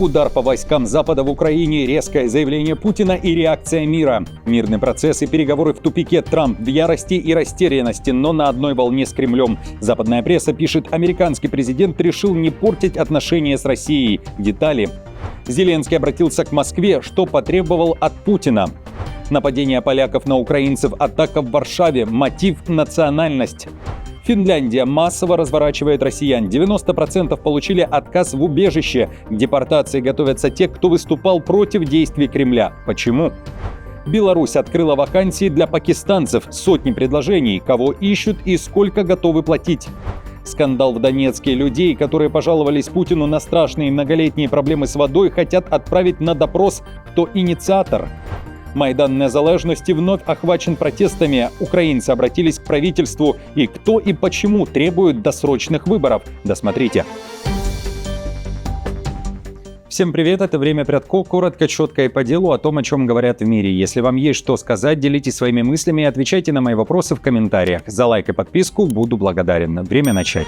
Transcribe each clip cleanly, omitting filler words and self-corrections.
Удар по войскам Запада в Украине, резкое заявление Путина и реакция мира. Мирный процесс и переговоры в тупике. Трамп в ярости и растерянности, но на одной волне с Кремлем. Западная пресса пишет, американский президент решил не портить отношения с Россией. Детали. Зеленский обратился к Москве, что потребовал от Путина. Нападение поляков на украинцев, атака в Варшаве, мотив – национальность. Финляндия массово разворачивает россиян. 90% получили отказ в убежище. К депортации готовятся те, кто выступал против действий Кремля. Почему? Беларусь открыла вакансии для пакистанцев. Сотни предложений, кого ищут и сколько готовы платить. Скандал в Донецке. Людей, которые пожаловались Путину на страшные многолетние проблемы с водой, хотят отправить на допрос, кто инициатор. Майдан Незалежности вновь охвачен протестами. Украинцы обратились к правительству. И кто и почему требуют досрочных выборов? Досмотрите. Всем привет, это «Время Прядко». Коротко, четко и по делу о том, о чем говорят в мире. Если вам есть что сказать, делитесь своими мыслями и отвечайте на мои вопросы в комментариях. За лайк и подписку буду благодарен. Время начать.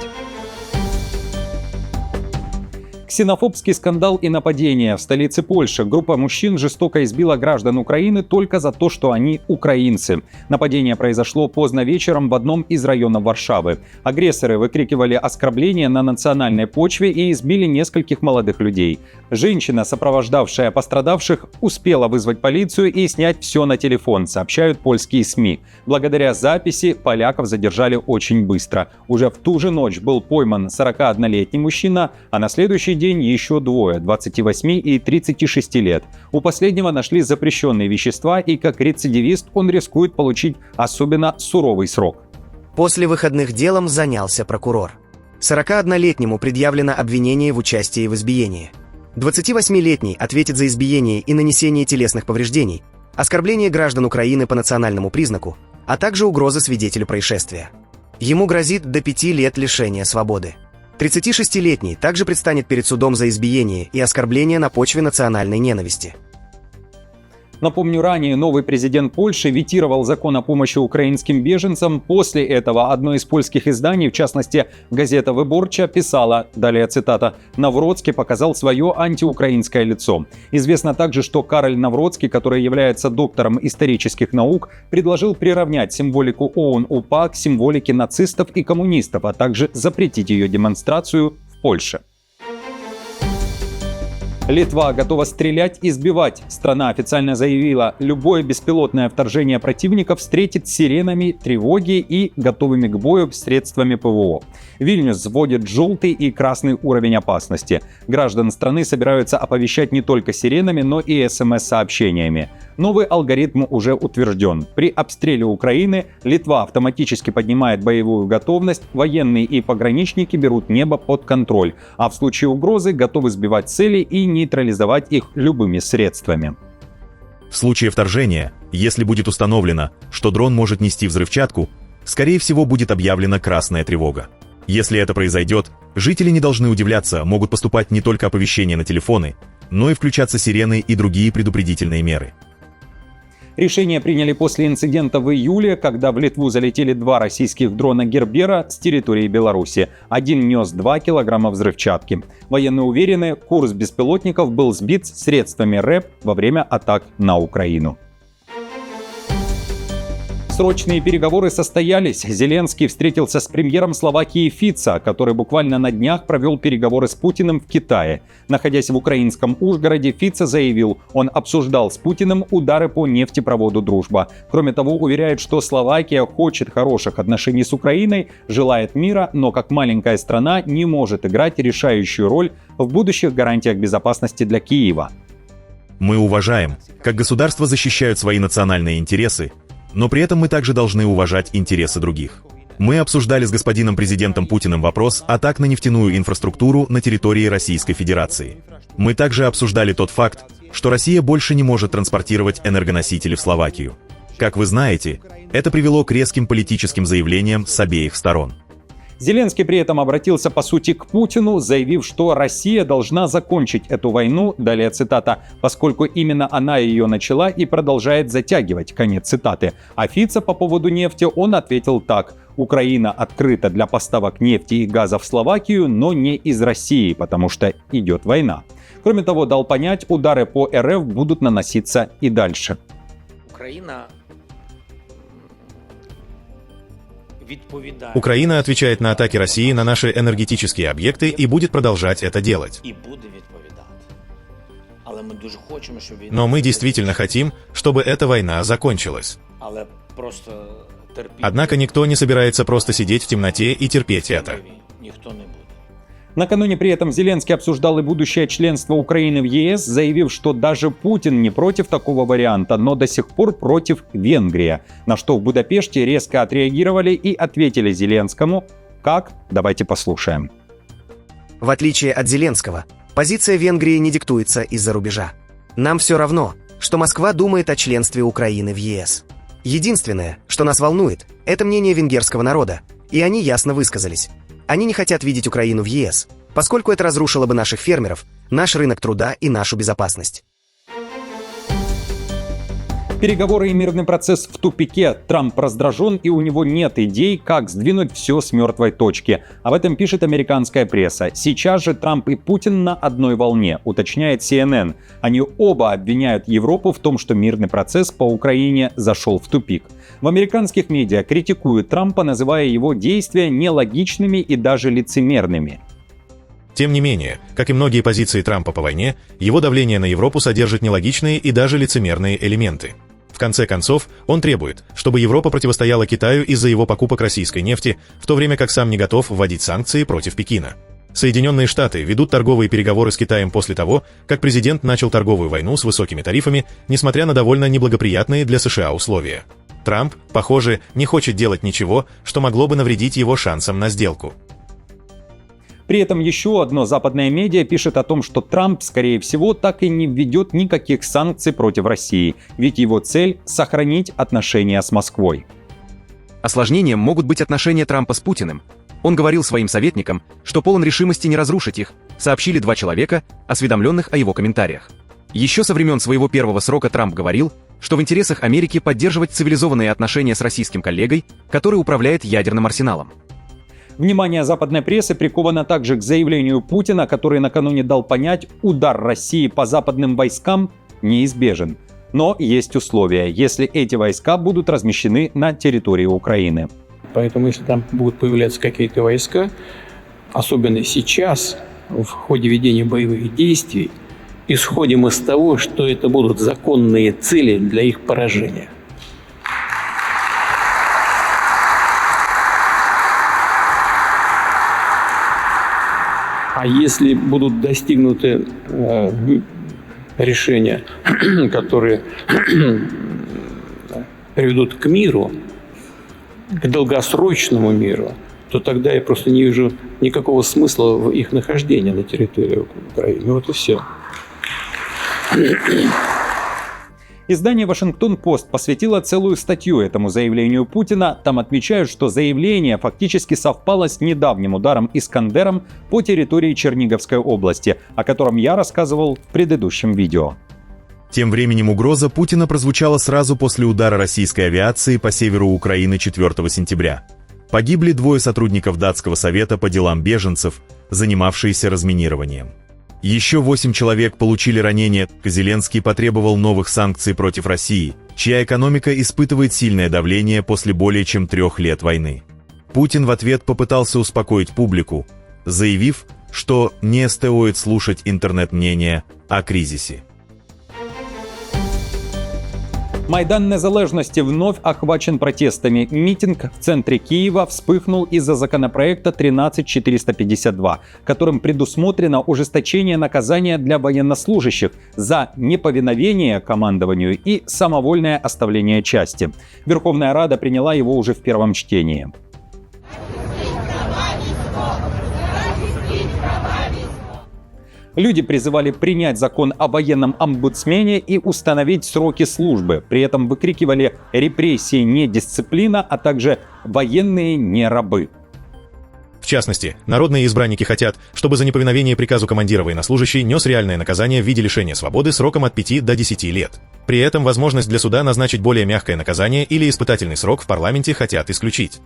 Ксенофобский скандал и нападение. В столице Польши группа мужчин жестоко избила граждан Украины только за то, что они украинцы. Нападение произошло поздно вечером в одном из районов Варшавы. Агрессоры выкрикивали оскорбления на национальной почве и избили нескольких молодых людей. Женщина, сопровождавшая пострадавших, успела вызвать полицию и снять все на телефон, сообщают польские СМИ. Благодаря записи поляков задержали очень быстро. Уже в ту же ночь был пойман 41-летний мужчина, а на следующий день еще двое, 28 и 36 лет. У последнего нашли запрещенные вещества, и как рецидивист он рискует получить особенно суровый срок. После выходных делом занялся прокурор. 41-летнему предъявлено обвинение в участии в избиении. 28-летний ответит за избиение и нанесение телесных повреждений, оскорбление граждан Украины по национальному признаку, а также угроза свидетелю происшествия. Ему грозит до 5 лет лишения свободы. 36-летний также предстанет перед судом за избиение и оскорбление на почве национальной ненависти. Напомню, ранее новый президент Польши ветировал закон о помощи украинским беженцам. После этого одно из польских изданий, в частности газета «Выборча», писала, далее цитата, «Навроцкий показал свое антиукраинское лицо». Известно также, что Кароль Навроцкий, который является доктором исторических наук, предложил приравнять символику ОУН-УПА к символике нацистов и коммунистов, а также запретить ее демонстрацию в Польше. Литва готова стрелять и сбивать. Страна официально заявила, любое беспилотное вторжение противника встретит сиренами тревоги и готовыми к бою средствами ПВО. Вильнюс вводит желтый и красный уровень опасности. Граждан страны собираются оповещать не только сиренами, но и СМС-сообщениями. Новый алгоритм уже утвержден. При обстреле Украины Литва автоматически поднимает боевую готовность, военные и пограничники берут небо под контроль, а в случае угрозы готовы сбивать цели и нейтрализовать их любыми средствами. В случае вторжения, если будет установлено, что дрон может нести взрывчатку, скорее всего будет объявлена красная тревога. Если это произойдет, жители не должны удивляться, могут поступать не только оповещения на телефоны, но и включаться сирены и другие предупредительные меры. Решение приняли после инцидента в июле, когда в Литву залетели 2 российских дрона Гербера с территории Беларуси. Один нес 2 килограмма взрывчатки. Военные уверены, курс беспилотников был сбит средствами РЭП во время атак на Украину. Срочные переговоры состоялись. Зеленский встретился с премьером Словакии Фицо, который буквально на днях провел переговоры с Путиным в Китае. Находясь в украинском Ужгороде, Фицо заявил, он обсуждал с Путиным удары по нефтепроводу «Дружба». Кроме того, уверяет, что Словакия хочет хороших отношений с Украиной, желает мира, но как маленькая страна не может играть решающую роль в будущих гарантиях безопасности для Киева. Мы уважаем, как государства защищают свои национальные интересы, но при этом мы также должны уважать интересы других. Мы обсуждали с господином президентом Путиным вопрос атак на нефтяную инфраструктуру на территории Российской Федерации. Мы также обсуждали тот факт, что Россия больше не может транспортировать энергоносители в Словакию. Как вы знаете, это привело к резким политическим заявлениям с обеих сторон. Зеленский при этом обратился по сути к Путину, заявив, что Россия должна закончить эту войну, далее цитата, поскольку именно она ее начала и продолжает затягивать, конец цитаты. А Фицо по поводу нефти он ответил так: Украина открыта для поставок нефти и газа в Словакию, но не из России, потому что идет война. Кроме того, дал понять, удары по РФ будут наноситься и дальше. Украина отвечает на атаки России на наши энергетические объекты и будет продолжать это делать. Но мы действительно хотим, чтобы эта война закончилась. Однако никто не собирается просто сидеть в темноте и терпеть это. Накануне при этом Зеленский обсуждал и будущее членство Украины в ЕС, заявив, что даже Путин не против такого варианта, но до сих пор против Венгрии. На что в Будапеште резко отреагировали и ответили Зеленскому. Как? Давайте послушаем. В отличие от Зеленского, позиция Венгрии не диктуется из-за рубежа. Нам все равно, что Москва думает о членстве Украины в ЕС. Единственное, что нас волнует, это мнение венгерского народа, и они ясно высказались. Они не хотят видеть Украину в ЕС, поскольку это разрушило бы наших фермеров, наш рынок труда и нашу безопасность. Переговоры и мирный процесс в тупике. Трамп раздражен, и у него нет идей, как сдвинуть все с мертвой точки. Об этом пишет американская пресса. Сейчас же Трамп и Путин на одной волне, уточняет CNN. Они оба обвиняют Европу в том, что мирный процесс по Украине зашел в тупик. В американских медиа критикуют Трампа, называя его действия нелогичными и даже лицемерными. Тем не менее, как и многие позиции Трампа по войне, его давление на Европу содержит нелогичные и даже лицемерные элементы. В конце концов, он требует, чтобы Европа противостояла Китаю из-за его покупок российской нефти, в то время как сам не готов вводить санкции против Пекина. Соединенные Штаты ведут торговые переговоры с Китаем после того, как президент начал торговую войну с высокими тарифами, несмотря на довольно неблагоприятные для США условия. Трамп, похоже, не хочет делать ничего, что могло бы навредить его шансам на сделку. При этом еще одно западное медиа пишет о том, что Трамп, скорее всего, так и не введет никаких санкций против России, ведь его цель – сохранить отношения с Москвой. Осложнением могут быть отношения Трампа с Путиным. Он говорил своим советникам, что полон решимости не разрушить их, сообщили 2 человека, осведомленных о его комментариях. Еще со времен своего первого срока Трамп говорил, что в интересах Америки поддерживать цивилизованные отношения с российским коллегой, который управляет ядерным арсеналом. Внимание западной прессы приковано также к заявлению Путина, который накануне дал понять, удар России по западным войскам неизбежен. Но есть условия, если эти войска будут размещены на территории Украины. Поэтому если там будут появляться какие-то войска, особенно сейчас, в ходе ведения боевых действий, исходим из того, что это будут законные цели для их поражения. А если будут достигнуты решения, которые приведут к миру, к долгосрочному миру, то тогда я просто не вижу никакого смысла в их нахождении на территории Украины. Вот и все. Издание «Вашингтон-Пост» посвятило целую статью этому заявлению Путина. Там отмечают, что заявление фактически совпало с недавним ударом «Искандером» по территории Черниговской области, о котором я рассказывал в предыдущем видео. Тем временем угроза Путина прозвучала сразу после удара российской авиации по северу Украины 4 сентября. Погибли 2 сотрудников Датского совета по делам беженцев, занимавшиеся разминированием. Еще 8 человек получили ранения. Зеленский потребовал новых санкций против России, чья экономика испытывает сильное давление после более чем 3 лет войны. Путин в ответ попытался успокоить публику, заявив, что не стоит слушать интернет-мнения о кризисе. Майдан Незалежности вновь охвачен протестами. Митинг в центре Киева вспыхнул из-за законопроекта 13452, которым предусмотрено ужесточение наказания для военнослужащих за неповиновение командованию и самовольное оставление части. Верховная Рада приняла его уже в первом чтении. Люди призывали принять закон о военном омбудсмене и установить сроки службы. При этом выкрикивали «репрессии не дисциплина», а также «военные не рабы». В частности, народные избранники хотят, чтобы за неповиновение приказу командира военнослужащий нес реальное наказание в виде лишения свободы сроком от 5 до 10 лет. При этом возможность для суда назначить более мягкое наказание или испытательный срок в парламенте хотят исключить.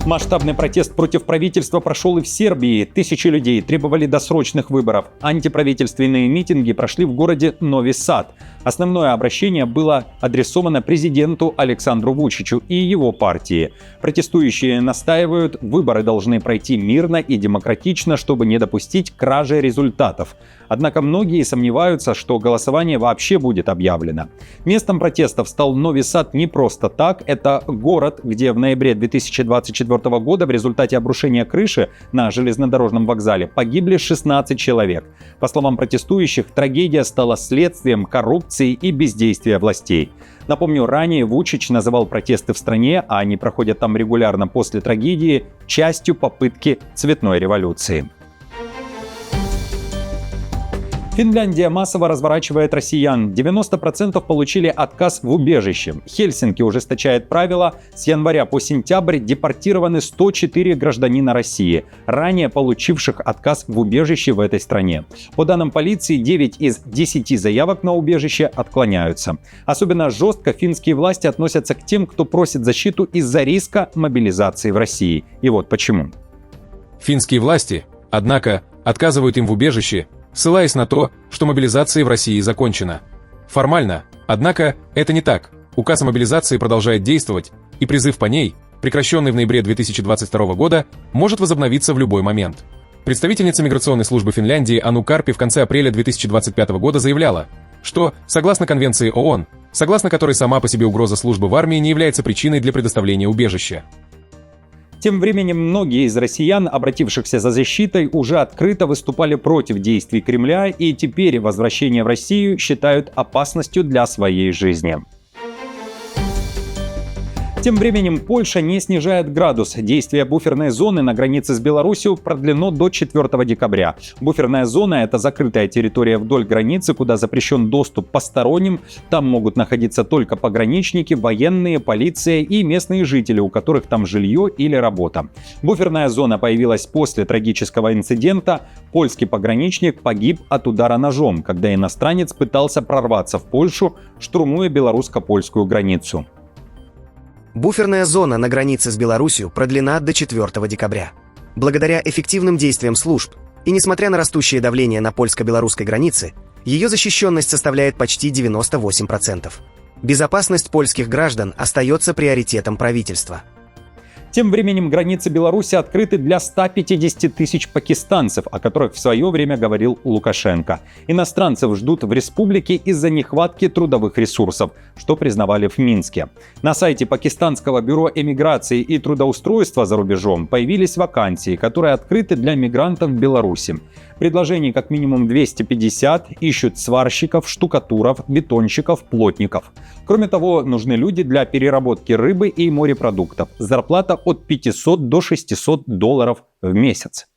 Масштабный протест против правительства прошел и в Сербии. Тысячи людей требовали досрочных выборов. Антиправительственные митинги прошли в городе Нови Сад. Основное обращение было адресовано президенту Александру Вучичу и его партии. Протестующие настаивают, выборы должны пройти мирно и демократично, чтобы не допустить кражи результатов. Однако многие сомневаются, что голосование вообще будет объявлено. Местом протестов стал Нови Сад не просто так. Это город, где в ноябре 2024 года в результате обрушения крыши на железнодорожном вокзале погибли 16 человек. По словам протестующих, трагедия стала следствием коррупции и бездействия властей. Напомню, ранее Вучич называл протесты в стране, а они проходят там регулярно после трагедии, частью попытки цветной революции. Финляндия массово разворачивает россиян. 90% получили отказ в убежище. Хельсинки ужесточает правила. С января по сентябрь депортированы 104 гражданина России, ранее получивших отказ в убежище в этой стране. По данным полиции, 9 из 10 заявок на убежище отклоняются. Особенно жестко финские власти относятся к тем, кто просит защиту из-за риска мобилизации в России. И вот почему. Финские власти, однако, отказывают им в убежище, ссылаясь на то, что мобилизация в России закончена. Формально, однако, это не так. Указ о мобилизации продолжает действовать, и призыв по ней, прекращенный в ноябре 2022 года, может возобновиться в любой момент. Представительница миграционной службы Финляндии Ану Карпи в конце апреля 2025 года заявляла, что, согласно Конвенции ООН, согласно которой сама по себе угроза службы в армии не является причиной для предоставления убежища. Тем временем многие из россиян, обратившихся за защитой, уже открыто выступали против действий Кремля и теперь возвращение в Россию считают опасностью для своей жизни. Тем временем Польша не снижает градус. Действие буферной зоны на границе с Беларусью продлено до 4 декабря. Буферная зона – это закрытая территория вдоль границы, куда запрещен доступ посторонним. Там могут находиться только пограничники, военные, полиция и местные жители, у которых там жилье или работа. Буферная зона появилась после трагического инцидента. Польский пограничник погиб от удара ножом, когда иностранец пытался прорваться в Польшу, штурмуя белорусско-польскую границу. Буферная зона на границе с Беларусью продлена до 4 декабря. Благодаря эффективным действиям служб и несмотря на растущее давление на польско-белорусской границе, ее защищенность составляет почти 98%. Безопасность польских граждан остается приоритетом правительства. Тем временем границы Беларуси открыты для 150 тысяч пакистанцев, о которых в свое время говорил Лукашенко. Иностранцев ждут в республике из-за нехватки трудовых ресурсов, что признавали в Минске. На сайте Пакистанского бюро эмиграции и трудоустройства за рубежом появились вакансии, которые открыты для мигрантов в Беларуси. Предложений как минимум 250, ищут сварщиков, штукатуров, бетонщиков, плотников. Кроме того, нужны люди для переработки рыбы и морепродуктов. Зарплата от $500 до $600 в месяц.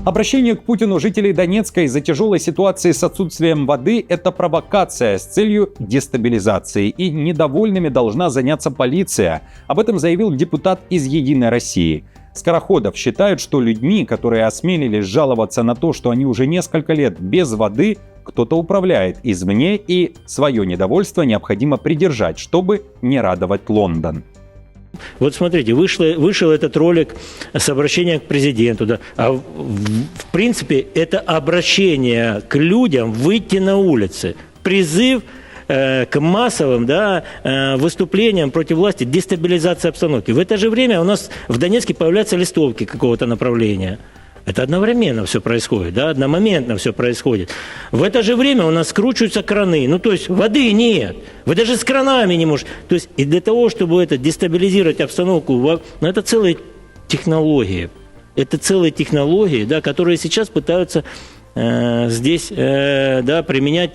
Обращение к Путину жителей Донецка из-за тяжелой ситуации с отсутствием воды – это провокация с целью дестабилизации, и недовольными должна заняться полиция. Об этом заявил депутат из «Единой России». Скороходов считают, что людьми, которые осмелились жаловаться на то, что они уже несколько лет без воды, кто-то управляет извне, и свое недовольство необходимо придержать, чтобы не радовать Лондон. Вот смотрите, вышел этот ролик с обращением к президенту. Да, а в принципе это обращение к людям выйти на улицы. Призыв к массовым выступлениям против власти, дестабилизации обстановки. В это же время у нас в Донецке появляются листовки какого-то направления. Это одновременно все происходит, одномоментно все происходит. В это же время у нас скручиваются краны. То есть воды нет. Вы даже с кранами не можете. То есть и для того, чтобы дестабилизировать обстановку, это целые технологии. Это целые технологии, которые сейчас пытаются здесь применять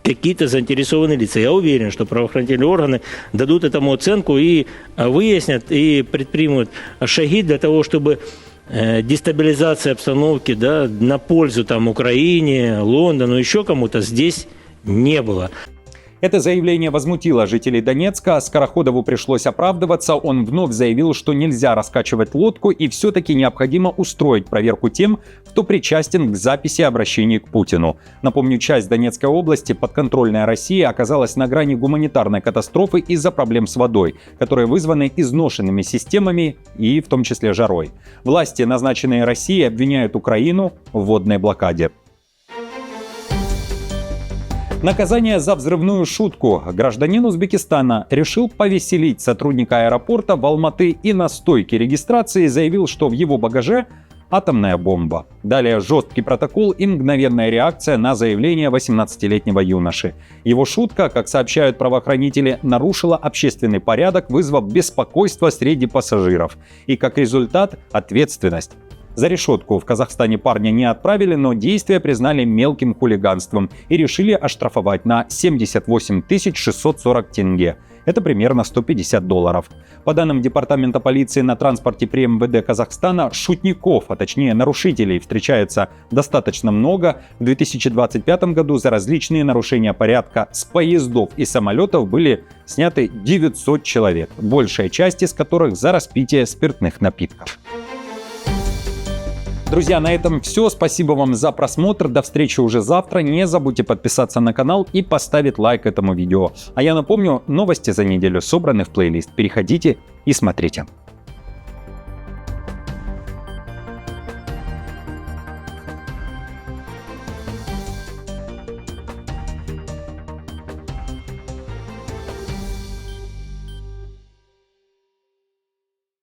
какие-то заинтересованные лица. Я уверен, что правоохранительные органы дадут этому оценку и выяснят, и предпримут шаги для того, чтобы дестабилизация обстановки на пользу Украине, Лондону, еще кому-то здесь не было. Это заявление возмутило жителей Донецка, Скороходову пришлось оправдываться, он вновь заявил, что нельзя раскачивать лодку и все-таки необходимо устроить проверку тем, кто причастен к записи обращений к Путину. Напомню, часть Донецкой области, подконтрольная России, оказалась на грани гуманитарной катастрофы из-за проблем с водой, которые вызваны изношенными системами и в том числе жарой. Власти, назначенные Россией, обвиняют Украину в водной блокаде. Наказание за взрывную шутку. Гражданин Узбекистана решил повеселить сотрудника аэропорта в Алматы и на стойке регистрации заявил, что в его багаже атомная бомба. Далее жесткий протокол и мгновенная реакция на заявление 18-летнего юноши. Его шутка, как сообщают правоохранители, нарушила общественный порядок, вызвав беспокойство среди пассажиров. И как результат – ответственность. За решетку в Казахстане парня не отправили, но действия признали мелким хулиганством и решили оштрафовать на 78 640 тенге. Это примерно $150. По данным Департамента полиции на транспорте при МВД Казахстана, шутников, а точнее нарушителей, встречается достаточно много. В 2025 году за различные нарушения порядка с поездов и самолетов были сняты 900 человек, большая часть из которых за распитие спиртных напитков. Друзья, на этом все. Спасибо вам за просмотр. До встречи уже завтра. Не забудьте подписаться на канал и поставить лайк этому видео. А я напомню, новости за неделю собраны в плейлист. Переходите и смотрите.